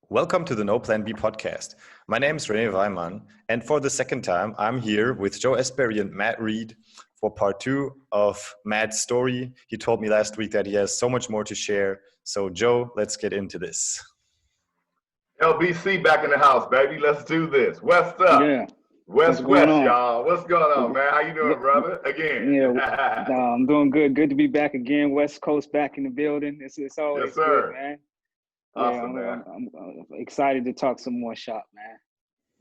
Welcome to the No Plan B podcast. My name is René Weimann, and for the second time, I'm here with Joe Esperi and Matt Reid for part 2 of Matt's story. He told me last week that he has so much more to share. So, Joe, let's get into this. LBC back in the house, baby. Let's do this. West up. Yeah. West, y'all. What's going on, man? How you doing, brother? Again. Yeah, I'm doing good. Good to be back again. West Coast back in the building. It's always good, man. Awesome, man. I'm excited to talk some more shop, man.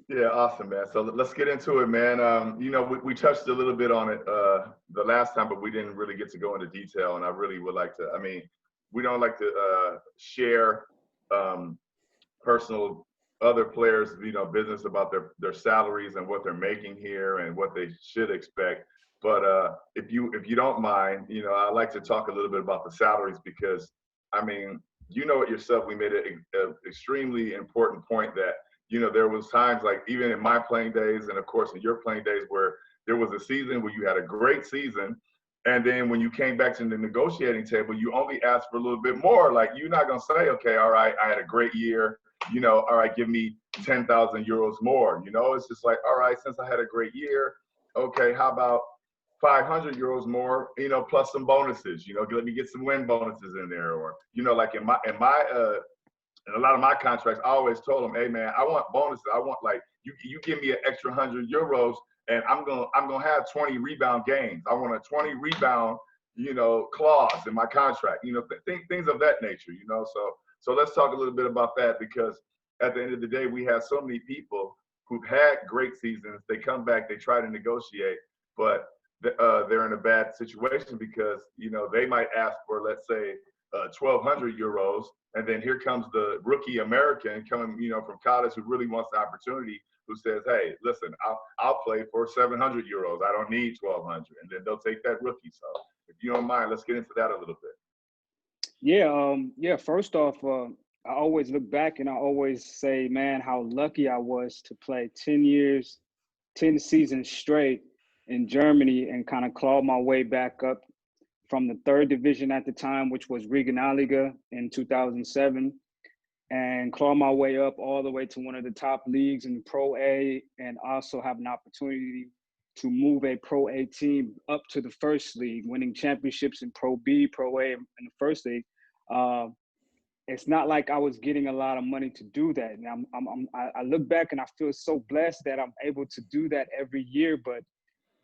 Yeah, awesome, man. So let's get into it, man. We touched a little bit on it the last time, but we didn't really get to go into detail. And I really would like to. We don't like to share personal other players, business about their salaries and what they're making here and what they should expect. But if you don't mind, I'd like to talk a little bit about the salaries because, you know it yourself. We made an extremely important point that, there was times like even in my playing days and of course in your playing days where there was a season where you had a great season. And then when you came back to the negotiating table, you only asked for a little bit more. Like you're not going to say, okay, all right, I had a great year. All right, give me 10,000 euros more. It's just like, all right, since I had a great year, okay, how about 500 euros more, plus some bonuses, let me get some win bonuses in there. Or, like in a lot of my contracts, I always told them, hey man, I want bonuses. I want like, you give me an extra 100 euros and I'm going to have 20 rebound games. I want a 20 rebound, clause in my contract, things of that nature, So let's talk a little bit about that because at the end of the day, we have so many people who've had great seasons. They come back, they try to negotiate, but they're in a bad situation because, they might ask for, let's say, 1,200 euros. And then here comes the rookie American coming, from college who really wants the opportunity, who says, hey, listen, I'll play for 700 euros. I don't need 1,200. And then they'll take that rookie. So if you don't mind, let's get into that a little bit. Yeah. First off, I always look back and I always say, man, how lucky I was to play 10 seasons straight in Germany and kind of claw my way back up from the third division at the time, which was Regionalliga in 2007, and claw my way up all the way to one of the top leagues in Pro A, and also have an opportunity to move a Pro A team up to the first league, winning championships in Pro B, Pro A, and the first league. It's not like I was getting a lot of money to do that. And I look back and I feel so blessed that I'm able to do that every year. But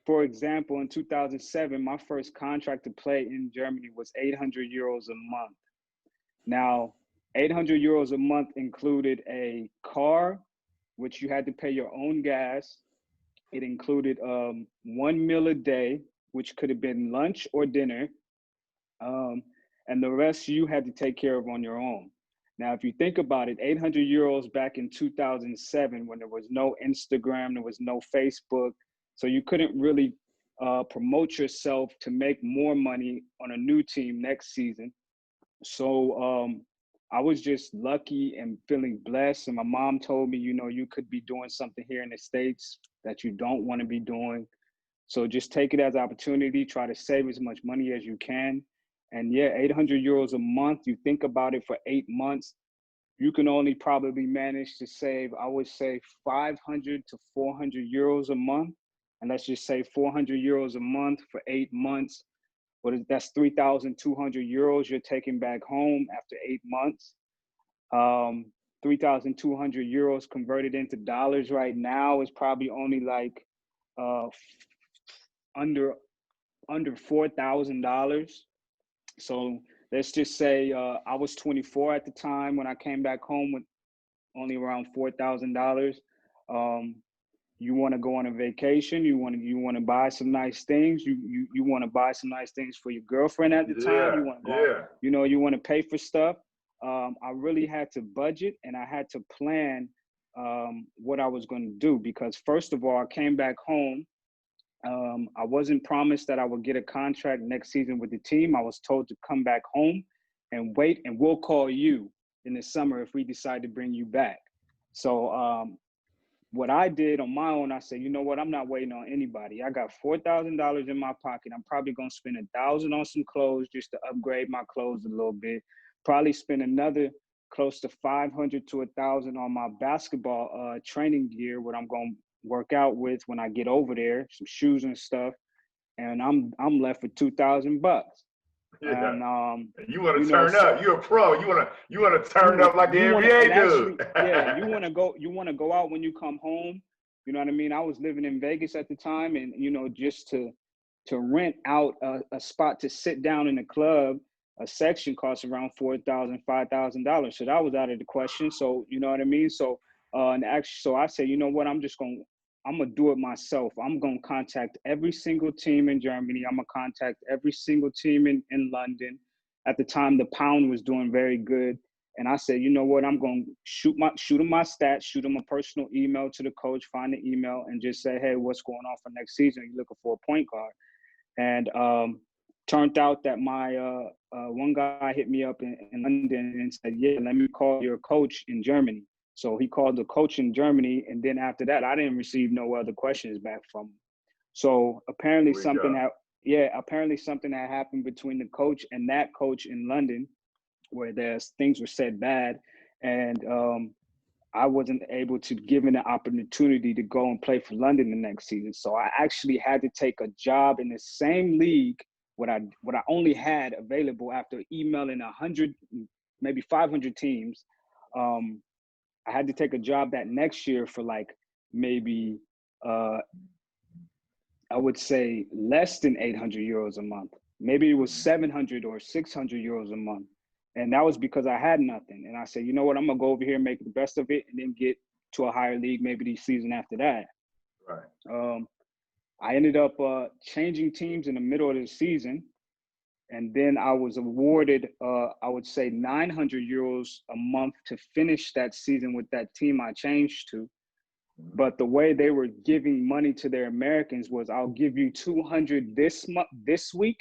for example, in 2007, my first contract to play in Germany was 800 euros a month. Now, 800 euros a month included a car, which you had to pay your own gas. It included 1 meal a day, which could have been lunch or dinner. And the rest you had to take care of on your own. Now, if you think about it, 800 euros back in 2007, when there was no Instagram, there was no Facebook, so you couldn't really promote yourself to make more money on a new team next season. So I was just lucky and feeling blessed. And my mom told me, you could be doing something here in the States that you don't want to be doing. So just take it as an opportunity, try to save as much money as you can. And yeah, 800 euros a month, you think about it for 8 months, you can only probably manage to save, I would say 500 to 400 euros a month. And let's just say 400 euros a month for 8 months. That's 3,200 euros you're taking back home after 8 months. 3,200 euros converted into dollars right now is probably only like under $4,000. So let's just say I was 24 at the time when I came back home with only around $4,000. You want to go on a vacation, you want to buy some nice things, you want to buy some nice things for your girlfriend at the time, you want to go, you want to pay for stuff. I really had to budget and I had to plan what I was going to do, because first of all, I came back home. I wasn't promised that I would get a contract next season with the team. I was told to come back home and wait, and we'll call you in the summer if we decide to bring you back. So what I did on my own, I said, you know what, I'm not waiting on anybody. I got $4,000 in my pocket. I'm probably going to spend $1,000 on some clothes just to upgrade my clothes a little bit. Probably spend another close to 500 to 1,000 on my basketball training gear, what I'm going to work out with when I get over there, some shoes and stuff, and I'm left with $2,000. Yeah. And you want to you know, turn so up. You're a pro. You want to turn up like the NBA actually, do. yeah, you want to go out when you come home. You know what I mean? I was living in Vegas at the time, and just to rent out a spot to sit down in the club, a section costs around $4,000, $5,000. So that was out of the question. So you know what I mean? So and actually, so I said, you know what? I'm gonna do it myself. I'm gonna contact every single team in Germany. I'm gonna contact every single team in London. At the time, the pound was doing very good. And I said, you know what? I'm going to shoot them my stats, shoot them a personal email to the coach, find the email, and just say, hey, what's going on for next season? You're looking for a point guard. And turned out that my one guy hit me up in London and said, yeah, let me call your coach in Germany. So he called the coach in Germany. And then after that, I didn't receive no other questions back from him. So apparently something had happened between the coach and that coach in London, where things were said bad, and I wasn't able to give an opportunity to go and play for London the next season. So I actually had to take a job in the same league, what I only had available after emailing 100, maybe 500 teams. I had to take a job that next year for like maybe I would say less than 800 euros a month. Maybe it was 700 or 600 euros a month. And that was because I had nothing. And I said, you know what, I'm going to go over here and make the best of it and then get to a higher league maybe the season after that. Right. I ended up changing teams in the middle of the season. And then I was awarded, I would say 900 euros a month to finish that season with that team I changed to. But the way they were giving money to their Americans was, I'll give you 200 this week.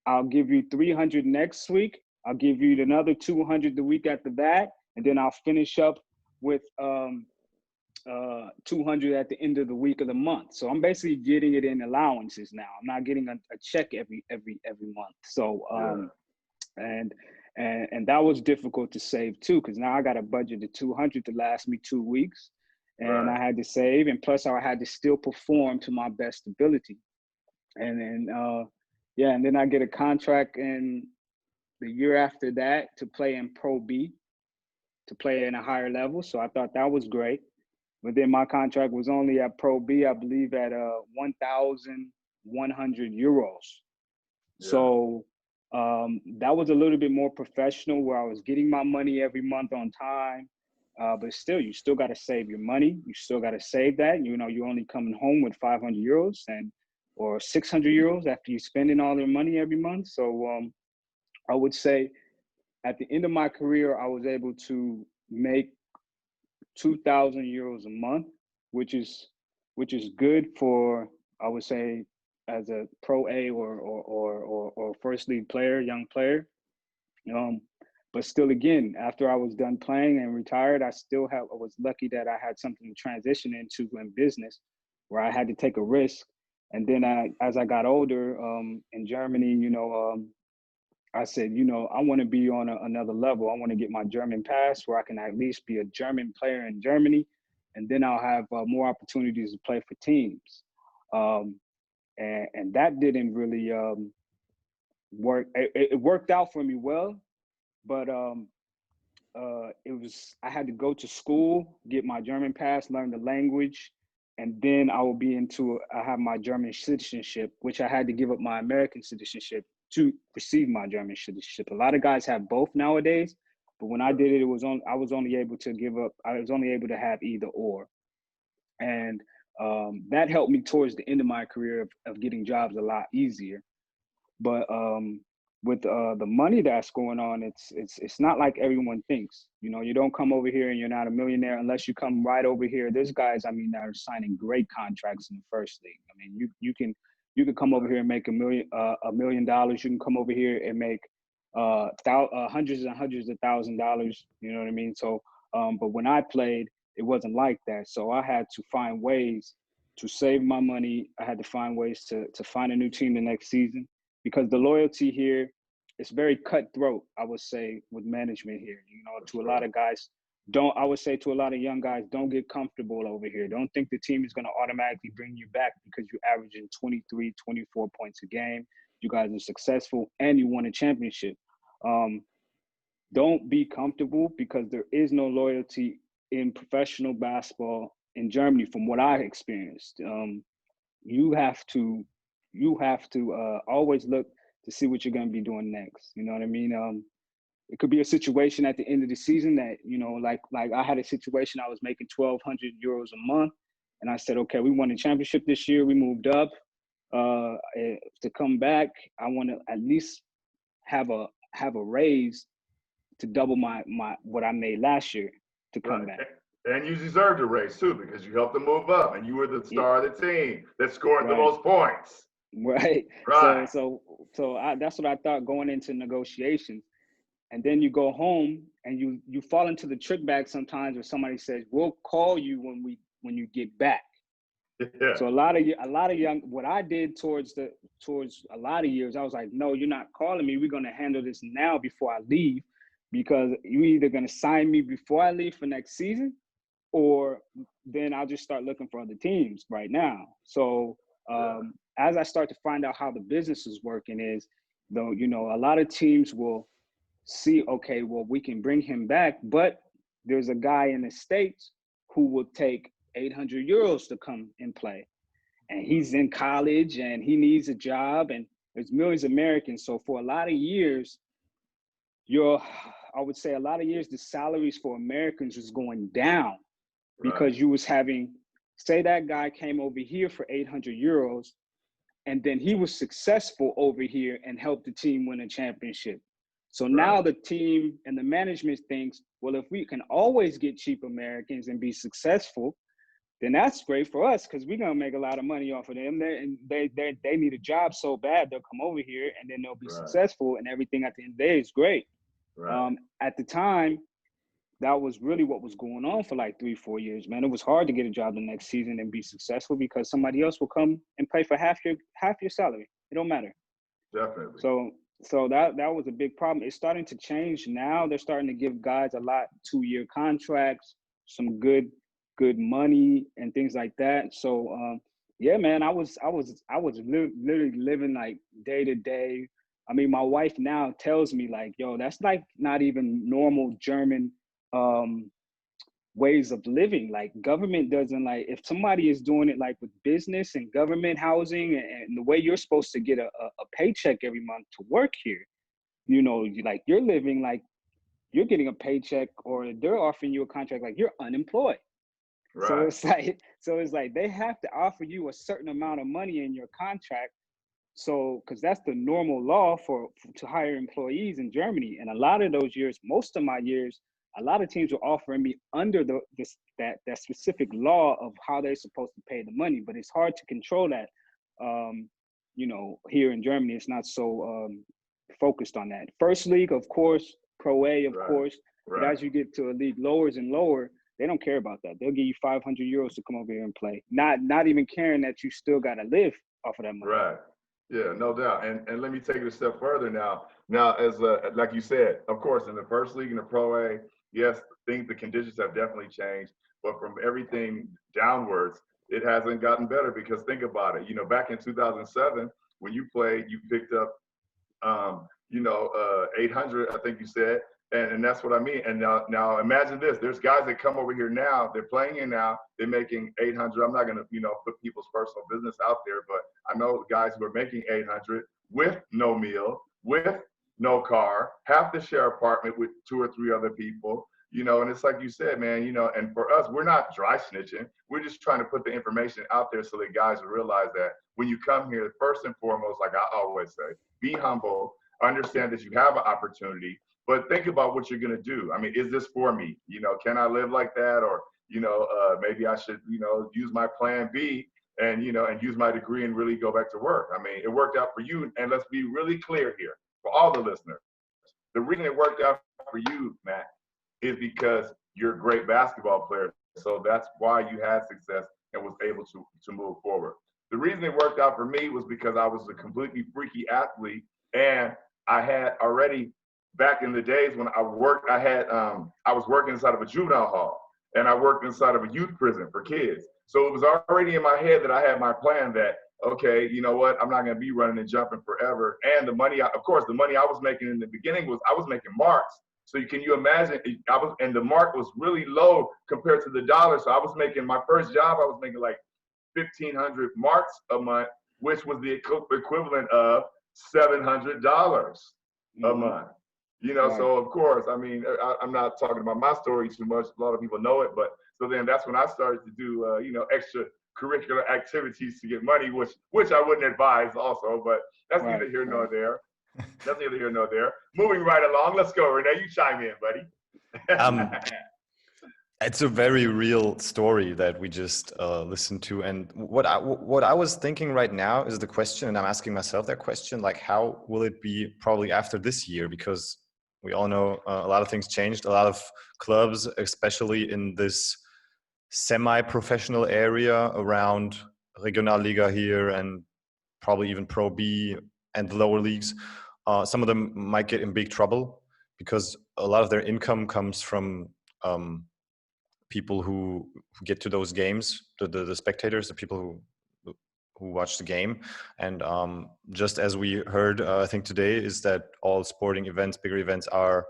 I'll give you 300 next week. I'll give you another 200 the week after that. And then I'll finish up with 200 at the end of the week of the month. So I'm basically getting it in allowances now. I'm not getting a check every month. So, and that was difficult to save too, because now I got a budget of 200 to last me 2 weeks. And I had to save, and plus I had to still perform to my best ability. And then, and then I get a contract in the year after that to play in Pro B, to play in a higher level. So I thought that was great. But then my contract was only at Pro B, I believe, at 1,100 euros. Yeah. So that was a little bit more professional, where I was getting my money every month on time. But still, you still got to save your money. You still got to save that. You know, you're only coming home with 500 euros or 600 euros after you spending all your money every month. So I would say at the end of my career, I was able to make 2,000 euros a month, which is good for, I would say, as a Pro A or first league player, young player. But still, again, after I was done playing and retired, I was lucky that I had something to transition into in business, where I had to take a risk. And then as I got older in Germany, I said, I want to be on another level. I want to get my German pass, where I can at least be a German player in Germany. And then I'll have more opportunities to play for teams. And that didn't really work. It worked out for me well. But I had to go to school, get my German pass, learn the language, and then I have my German citizenship, which I had to give up my American citizenship to receive my German citizenship. A lot of guys have both nowadays, but when I did it, I was only able to have either or. And that helped me towards the end of my career of getting jobs a lot easier. But with the money that's going on, it's not like everyone thinks. You don't come over here and you're not a millionaire unless you come right over here. There's guys, that are signing great contracts in the first league. I mean, you can come over here and make $1 million. You can come over here and make hundreds and hundreds of $1,000s. You know what I mean? So, but when I played, it wasn't like that. So I had to find ways to save my money. I had to find ways to find a new team the next season. Because the loyalty here it's very cutthroat, I would say, with management here. To a lot of guys, I would say to a lot of young guys, don't get comfortable over here. Don't think the team is going to automatically bring you back because you're averaging 23, 24 points a game. You guys are successful and you won a championship. Don't be comfortable because there is no loyalty in professional basketball in Germany, from what I experienced. You have to always look to see what you're going to be doing next. You know what I mean? It could be a situation at the end of the season that, like I had a situation, I was making 1,200 euros a month. And I said, okay, we won the championship this year. We moved up. To come back, I want to at least have a raise to double my what I made last year to come back. And you deserved a raise too, because you helped them move up and you were the star of the team that scored the most points. Right. So that's what I thought going into negotiations. And then you go home and you fall into the trick bag sometimes where somebody says, we'll call you when you get back. Yeah. So a lot of young, what I did towards a lot of years, I was like, no, you're not calling me. We're going to handle this now before I leave, because you're either going to sign me before I leave for next season, or then I'll just start looking for other teams right now. So as I start to find out how the business is working is, though, a lot of teams will see, okay, well, we can bring him back, but there's a guy in the States who will take 800 euros to come and play. And he's in college and he needs a job, and there's millions of Americans. So for a lot of years, I would say a lot of years, the salaries for Americans was going down because you was having, say that guy came over here for 800 euros and then he was successful over here and helped the team win a championship. So now the team and the management thinks, well, if we can always get cheap Americans and be successful, then that's great for us because we're gonna make a lot of money off of them. They need a job so bad they'll come over here and then they'll be successful, and everything at the end of the day is great. At the time, that was really what was going on for like 3-4 years, man. It was hard to get a job the next season and be successful because somebody else will come and pay for half your salary. It don't matter. Definitely. So that was a big problem. It's starting to change now. They're starting to give guys a lot 2-year contracts, some good money and things like that. So yeah, man, I was literally living like day to day. I mean, my wife now tells me like, yo, that's like not even normal German ways of living. Like government doesn't, like, if somebody is doing it like with business and government housing and the way you're supposed to get a paycheck every month to work here, like you're living like you're getting a paycheck, or they're offering you a contract like you're unemployed. So it's like they have to offer you a certain amount of money in your contract. So, because that's the normal law to hire employees in Germany. And a lot of those years, most of my years, a lot of teams were offering me under that specific law of how they're supposed to pay the money. But it's hard to control that. Here in Germany, it's not so focused on that. First league, of course, Pro A, of course. But as you get to a league lowers and lower, they don't care about that. They'll give you 500 euros to come over here and play. Not even caring that you still got to live off of that money. Right. Yeah, no doubt. And let me take it a step further now. Now, as like you said, of course, in the first league, in the Pro A, yes, the conditions have definitely changed. But from everything downwards, it hasn't gotten better, because think about it. Back in 2007, when you played, you picked up, 800, I think you said. And that's what I mean. And now imagine this. There's guys that come over here now. They're playing in now. They're making 800. I'm not going to, put people's personal business out there, but I know guys who are making 800 with no meal, with no car, have to share apartment with 2 or 3 other people, and it's like you said, man, and for us, we're not dry snitching. We're just trying to put the information out there so that guys will realize that when you come here, first and foremost, like I always say, be humble, understand that you have an opportunity. But think about what you're going to do. I mean, is this for me? Can I live like that? Or, maybe I should, use my plan B and use my degree and really go back to work. I mean, it worked out for you. And let's be really clear here for all the listeners. The reason it worked out for you, Matt, is because you're a great basketball player. So that's why you had success and was able to move forward. The reason it worked out for me was because I was a completely freaky athlete, and I had already, back in the days when I worked, I was working inside of a juvenile hall, and I worked inside of a youth prison for kids. So it was already in my head that I had my plan that, okay, you know what, I'm not going to be running and jumping forever. And the money, of course, the money I was making in the beginning was, I was making marks. So can you imagine, and the mark was really low compared to the dollar. So I was making, my first job, I was making like 1,500 marks a month, which was the equivalent of $700 a month. You know, right. So of course, I mean, I'm not talking about my story too much. A lot of people know it, but so then that's when I started to do, you know, extracurricular activities to get money, which I wouldn't advise also, but that's neither here nor there. That's neither here nor there. Moving right along, let's go, Renee. You chime in, buddy. It's a very real story that we just listened to, and what I was thinking right now is the question, and I'm asking myself that question: like, how will it be probably after this year? Because we all know a lot of things changed. A lot of clubs, especially in this semi-professional area around Regionalliga here and probably even Pro B and the lower leagues, some of them might get in big trouble because a lot of their income comes from people who get to those games, the spectators, the people who watch the game. And just as we heard, I think today, is that all sporting events, bigger events, are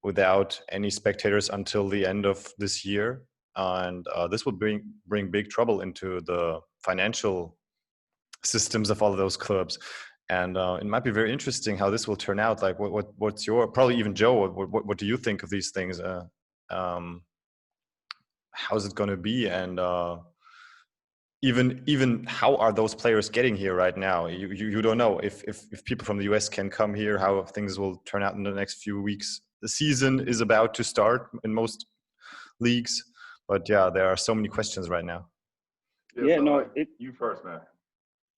without any spectators until the end of this year. And this will bring big trouble into the financial systems of all of those clubs. And it might be very interesting how this will turn out. Like, what's your, probably even Joe, what do you think of these things? How's it going to be? And even how are those players getting here right now? You don't know if people from the US can come here, how things will turn out in the next few weeks. The season is about to start in most leagues, but yeah, there are so many questions right now. Yeah, so no, you first, man.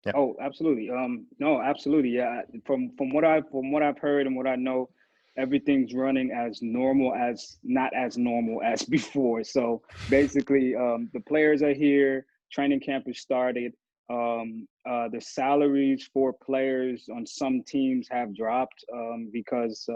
Yeah. Oh, absolutely. No, absolutely. Yeah. From what I've heard and what I know, everything's running as normal as not as normal as before. So basically, the players are here. Training camp has started. The salaries for players on some teams have dropped because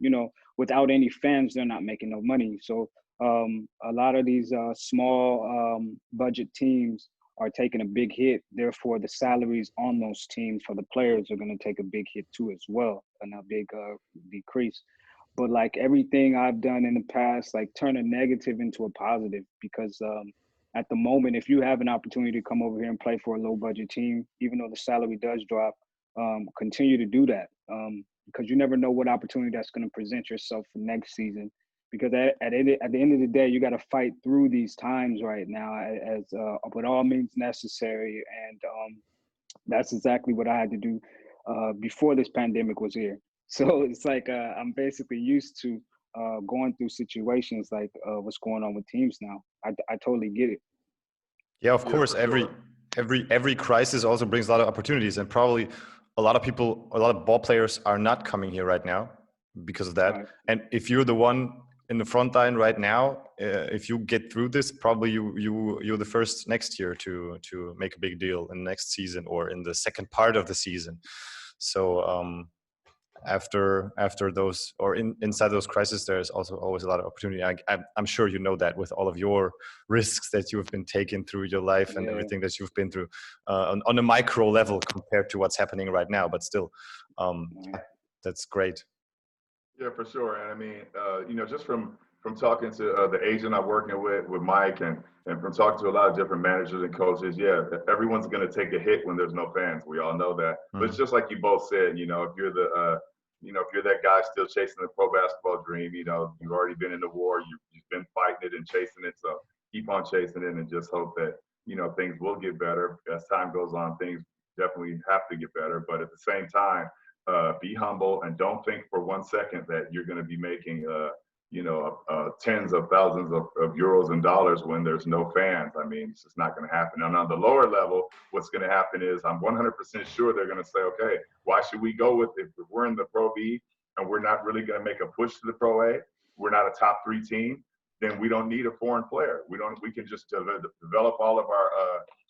you know, without any fans, they're not making no money. So a lot of these small budget teams are taking a big hit. Therefore, the salaries on those teams for the players are going to take a big hit too as well, and a big decrease. But like everything I've done in the past, like turn a negative into a positive, because at the moment, if you have an opportunity to come over here and play for a low budget team, even though the salary does drop, continue to do that, because you never know what opportunity that's going to present yourself for next season. Because at the end of the day, you got to fight through these times right now as with all means necessary. And that's exactly what I had to do before this pandemic was here. So it's like I'm basically used to going through situations like what's going on with teams now. I totally get it. Yeah, of course. Every crisis also brings a lot of opportunities, and probably a lot of ball players are not coming here right now because of that. Right. And if you're the one in the front line right now, if you get through this, probably you're the first next year to make a big deal in the next season or in the second part of the season. So after those, or inside those crises, there's also always a lot of opportunity. I'm sure you know that with all of your risks that you have been taking through your life and everything that you've been through on a micro level compared to what's happening right now, but still, that's great. Yeah, for sure. And I mean, you know, just from talking to the agent I'm working with Mike, and from talking to a lot of different managers and coaches, yeah, everyone's going to take a hit when there's no fans. We all know that. But it's just like you both said, you know, if you're if you're that guy still chasing the pro basketball dream, you know, you've already been in the war, you've been fighting it and chasing it. So keep on chasing it and just hope that, you know, things will get better. As time goes on, things definitely have to get better. But at the same time, be humble and don't think for 1 second that you're going to be making, tens of thousands of euros and dollars when there's no fans. I mean, it's just not going to happen. And on the lower level, what's going to happen is I'm 100% sure they're going to say, okay, why should we go with it if we're in the Pro B and we're not really going to make a push to the Pro A? We're not a top 3 team. Then we don't need a foreign player. We can just develop all of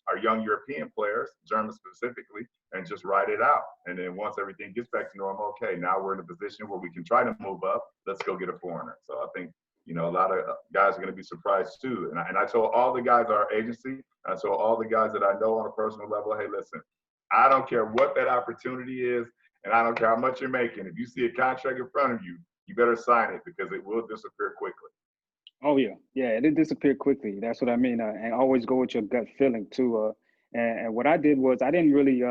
our young European players, German specifically, and just ride it out. And then once everything gets back to normal, okay, now we're in a position where we can try to move up. Let's go get a foreigner. So I think, you know, a lot of guys are going to be surprised too. And I told all the guys at our agency, I told all the guys that I know on a personal level, hey, listen, I don't care what that opportunity is, and I don't care how much you're making. If you see a contract in front of you, you better sign it because it will disappear quickly. Oh yeah, it disappeared quickly. That's what I mean. And always go with your gut feeling too. And what I did was I didn't really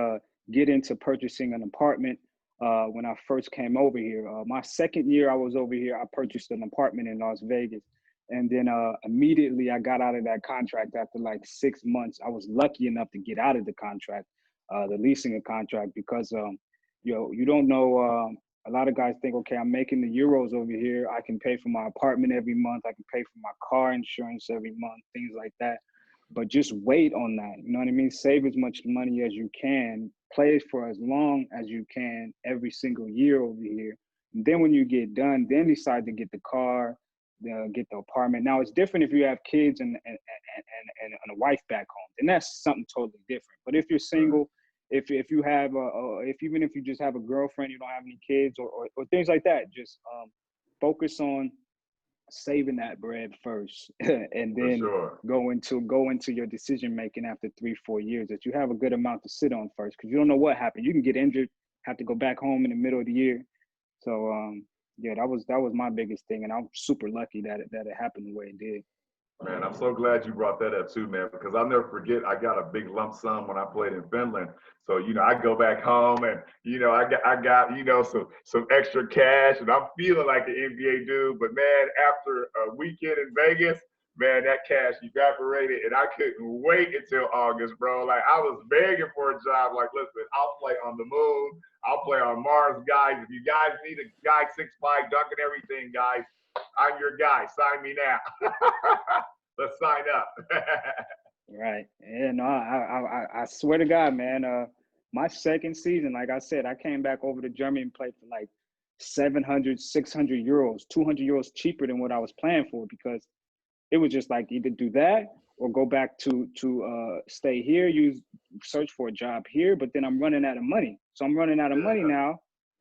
get into purchasing an apartment when I first came over here. My second year I was over here, I purchased an apartment in Las Vegas. And then immediately I got out of that contract after like 6 months. I was lucky enough to get out of the contract, the leasing a contract, because you don't know. A lot of guys think, okay, I'm making the euros over here. I can pay for my apartment every month. I can pay for my car insurance every month, things like that. But just wait on that. You know what I mean? Save as much money as you can. Play for as long as you can every single year over here. And then when you get done, then decide to get the car, get the apartment. Now, it's different if you have kids and a wife back home. And that's something totally different. But if you're single, if you have even if you just have a girlfriend, you don't have any kids or things like that, just focus on saving that bread first, and then go into your decision making after 3-4 years, that you have a good amount to sit on first, because you don't know what happened. You can get injured, have to go back home in the middle of the year. So yeah, that was my biggest thing, and I'm super lucky that it happened the way it did. Man, I'm so glad you brought that up too, man, because I'll never forget, I got a big lump sum when I played in Finland. So, you know, I go back home and, you know, I got, you know, some extra cash, and I'm feeling like an NBA dude. But man, after a weekend in Vegas, man, that cash evaporated, and I couldn't wait until August, bro. Like, I was begging for a job. Like, listen, I'll play on the moon. I'll play on Mars, guys. If you guys need a guy 6'5", dunking everything, guys, I'm your guy. Sign me now. Let's sign up. Right. Yeah, no, I swear to God, man, my second season, like I said, I came back over to Germany and played for like 700, 600 euros, 200 euros cheaper than what I was playing for, because it was just like either do that or go back to stay here, search for a job here, but then I'm running out of money. So I'm running out of money now,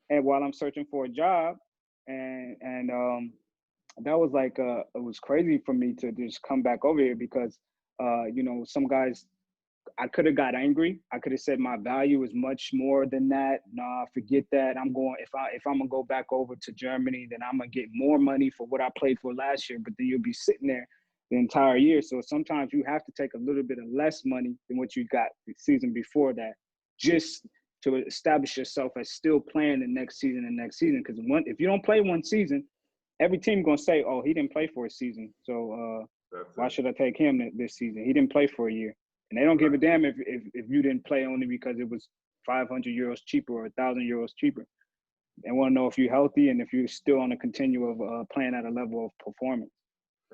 and while I'm searching for a job, and that was like it was crazy for me to just come back over here, because you know, some guys, I could have got angry. I could have said my value is much more than that. Nah, forget that. I'm going, if I'm gonna go back over to Germany, then I'm gonna get more money for what I played for last year, but then you'll be sitting there the entire year. So sometimes you have to take a little bit of less money than what you got the season before that, just to establish yourself as still playing the next season and next season. Because if you don't play one season, every team gonna say, oh, he didn't play for a season, so why should I take him this season? He didn't play for a year. And they don't give a damn if you didn't play only because it was 500 euros cheaper or 1,000 euros cheaper. They want to know if you're healthy and if you're still on a continuum of playing at a level of performance.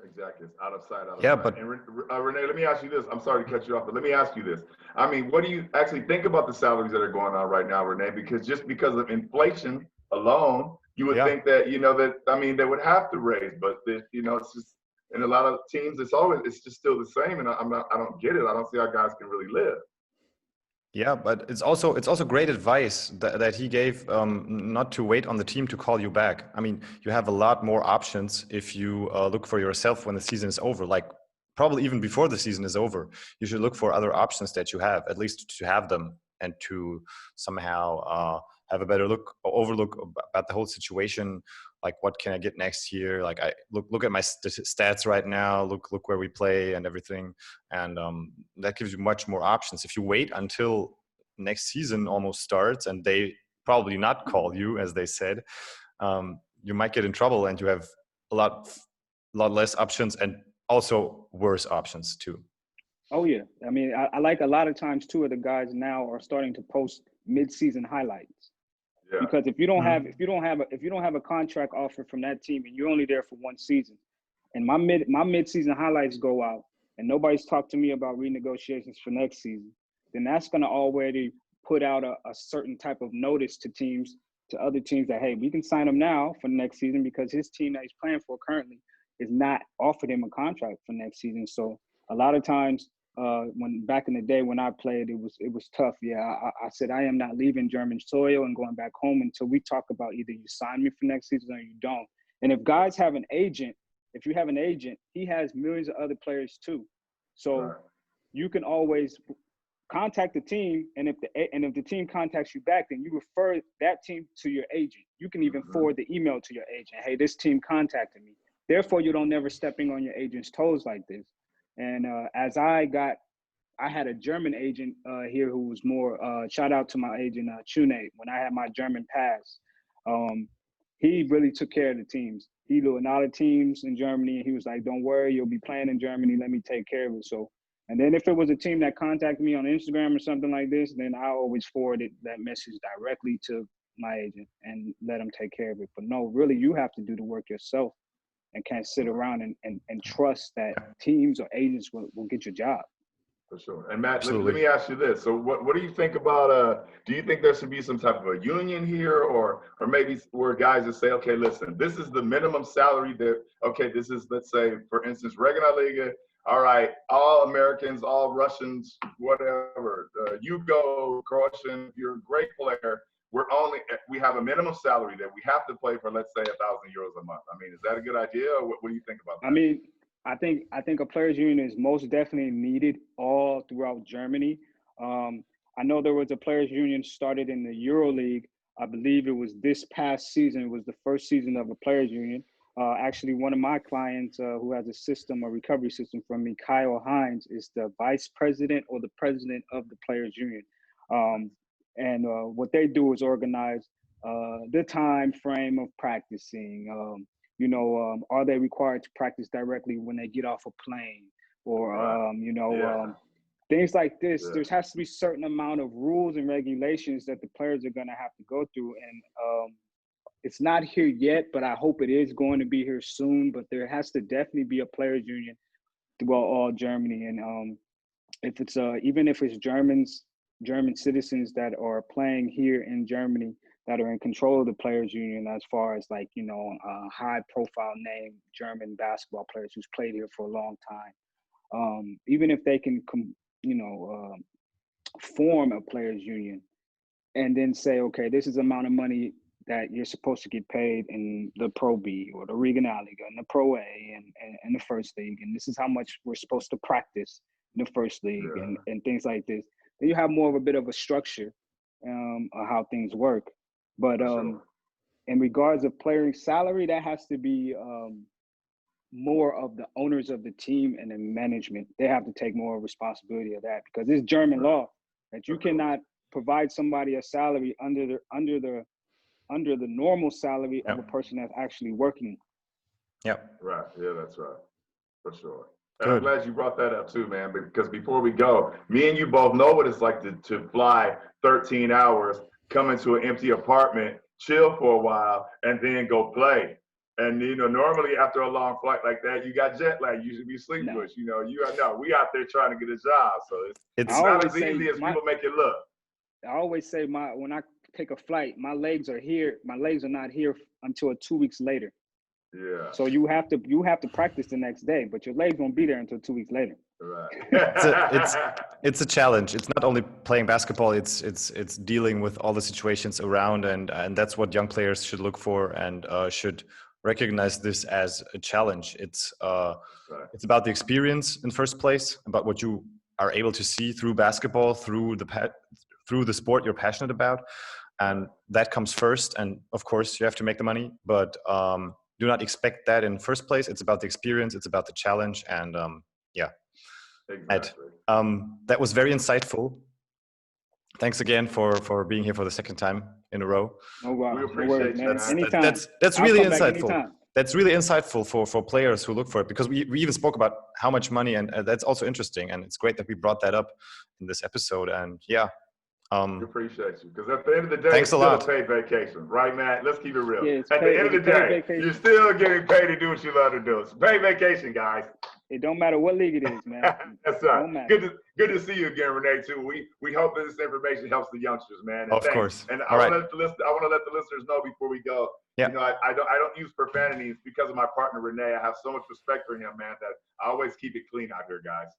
Exactly. It's out of sight, out of sight. But and Renee, let me ask you this. I'm sorry to cut you off, but let me ask you this. I mean, what do you actually think about the salaries that are going on right now, Renee? Because just because of inflation alone, you would think that, you know, that, I mean, they would have to raise, but you know, it's just, in a lot of teams, it's just still the same, and I don't get it. I don't see how guys can really live. Yeah, but it's also great advice that he gave, not to wait on the team to call you back. I mean, you have a lot more options if you look for yourself when the season is over. Like probably even before the season is over, you should look for other options that you have, at least to have them, and to somehow have a better overlook about the whole situation. Like, what can I get next year? Like, I look at my stats right now, look where we play and everything. And that gives you much more options. If you wait until next season almost starts and they probably not call you, as they said, you might get in trouble, and you have a lot less options, and also worse options too. Oh yeah. I mean, I like a lot of times too, of the guys now are starting to post mid-season highlights. Yeah. Because if you don't have a contract offer from that team and you're only there for one season, and my mid-season highlights go out and nobody's talked to me about renegotiations for next season, then that's going to already put out a certain type of notice to other teams that, hey, we can sign him now for next season because his team that he's playing for currently is not offered him a contract for next season. So a lot of times when back in the day when I played, it was tough. Yeah, I said I am not leaving German soil and going back home until we talk about either you sign me for next season or you don't. And if guys have an agent, if you have an agent, he has millions of other players too. So you can always contact the team, and if the team contacts you back, then you refer that team to your agent. You can even forward the email to your agent. Hey, this team contacted me. Therefore, you don't never stepping on your agent's toes like this. And as I had a German agent here who was more, shout out to my agent, Chune, when I had my German pass. He really took care of the teams. He knew a lot of teams in Germany, and he was like, don't worry, you'll be playing in Germany. Let me take care of it. So, and then if it was a team that contacted me on Instagram or something like this, then I always forwarded that message directly to my agent and let him take care of it. But no, really, you have to do the work yourself and can't sit around and trust that teams or agents will get your job. For sure. And Matt, let me ask you this. So what do you think about, do you think there should be some type of a union here or maybe where guys just say, okay, listen, this is the minimum salary that, okay, this is, let's say, for instance, Regionalliga, all right, all Americans, all Russians, whatever, Yugo, Croatian, you're a great player. We have a minimum salary that we have to play for, let's say, €1,000 a month. I mean, is that a good idea? Or what do you think about that? I mean, I think a players union is most definitely needed all throughout Germany. I know there was a players union started in the EuroLeague. I believe it was this past season. It was the first season of a players union. Actually, one of my clients who has a recovery system from me, Kyle Hines, is the vice president or the president of the players union. And what they do is organize the time frame of practicing. Are they required to practice directly when they get off a plane? Or, things like this. Yeah. There has to be a certain amount of rules and regulations that the players are going to have to go through. And it's not here yet, but I hope it is going to be here soon. But there has to definitely be a players union throughout all Germany. And if it's even if it's German citizens that are playing here in Germany that are in control of the players union, as far as like, high profile name German basketball players who's played here for a long time. Even if they can, form a players union and then say, okay, this is the amount of money that you're supposed to get paid in the Pro B or the Regionalliga and the Pro A and the First League. And this is how much we're supposed to practice in the First League and things like this. Then you have more of a bit of a structure of how things work. But in regards of player salary, that has to be more of the owners of the team and the management. They have to take more responsibility of that because it's German law that you cannot provide somebody a salary under the normal salary of a person that's actually working. Yeah. Right. Yeah, that's right. For sure. And I'm glad you brought that up too, man, because before we go, me and you both know what it's like to fly 13 hours, come into an empty apartment, chill for a while, and then go play. And, normally after a long flight like that, you got jet lag. You should be sleepless. We out there trying to get a job. So it's not as easy as people make it look. I always say when I take a flight, my legs are here. My legs are not here until 2 weeks later. Yeah. So you have to practice the next day, but your legs won't be there until 2 weeks later. Right. It's a challenge. It's not only playing basketball. It's dealing with all the situations around, and that's what young players should look for and should recognize this as a challenge. It's about the experience in first place, about what you are able to see through basketball, through the sport you're passionate about, and that comes first. And of course, you have to make the money, but do not expect that in first place. It's about the experience. It's about the challenge, and Exactly. That was very insightful. Thanks again for being here for the second time in a row. Oh, wow. We appreciate you, man. Anytime. That's really insightful. That's really insightful for players who look for it, because we even spoke about how much money, and that's also interesting. And it's great that we brought that up in this episode. And we appreciate you, because at the end of the day, thanks it's still a paid vacation, right, Matt? Let's keep it real. Yeah, at the end of the day, you're still getting paid to do what you love to do. It's paid vacation, guys. It don't matter what league it is, man. That's right. Good to see you again, Renee. Too. We hope that this information helps the youngsters, man. And of course. And I want to let the listeners know before we go. Yeah. I don't use profanities because of my partner Renee. I have so much respect for him, man, that I always keep it clean out here, guys.